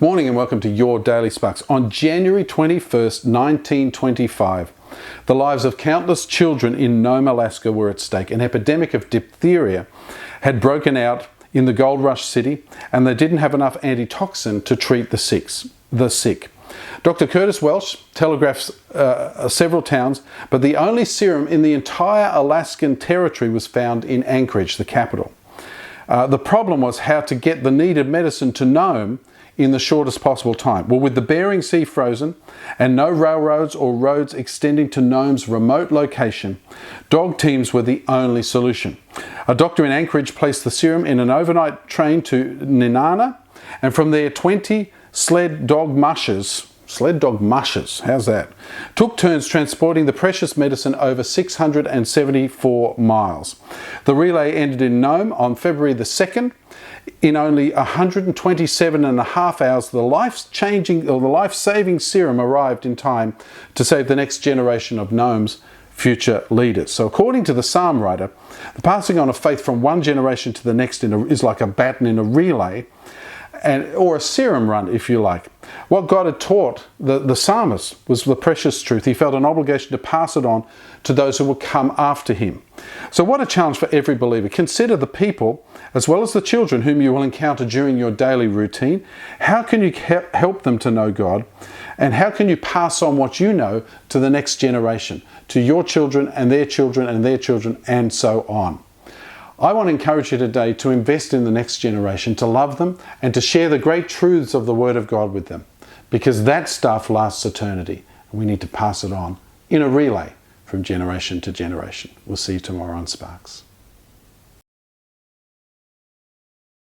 Morning and welcome to your Daily Sparks. On January 21st, 1925, the lives of countless children in Nome, Alaska were at stake. An epidemic of diphtheria had broken out in the gold rush city, and they didn't have enough antitoxin to treat the sick. Dr. Curtis Welch telegraphs several towns, but the only serum in the entire Alaskan territory was found in Anchorage, the capital. The problem was how to get the needed medicine to Nome in the shortest possible time. Well, with the Bering Sea frozen and no railroads or roads extending to Nome's remote location, dog teams were the only solution. A doctor in Anchorage placed the serum in an overnight train to Nenana, and from there 20 sled dog mushers, how's that, took turns transporting the precious medicine over 674 miles. The relay ended in Nome on February the 2nd. In only 127 and a half hours, the life-saving serum arrived in time to save the next generation of Nome's future leaders. So according to the psalm writer, the passing on of faith from one generation to the next is like a baton in a relay, or a serum run, if you like. What God had taught the psalmist was the precious truth. He felt an obligation to pass it on to those who would come after him. So what a challenge for every believer. Consider the people as well as the children whom you will encounter during your daily routine. How can you help them to know God? And how can you pass on what you know to the next generation, to your children and their children and their children, and so on? I want to encourage you today to invest in the next generation, to love them and to share the great truths of the Word of God with them, because that stuff lasts eternity and we need to pass it on in a relay from generation to generation. We'll see you tomorrow on Sparks.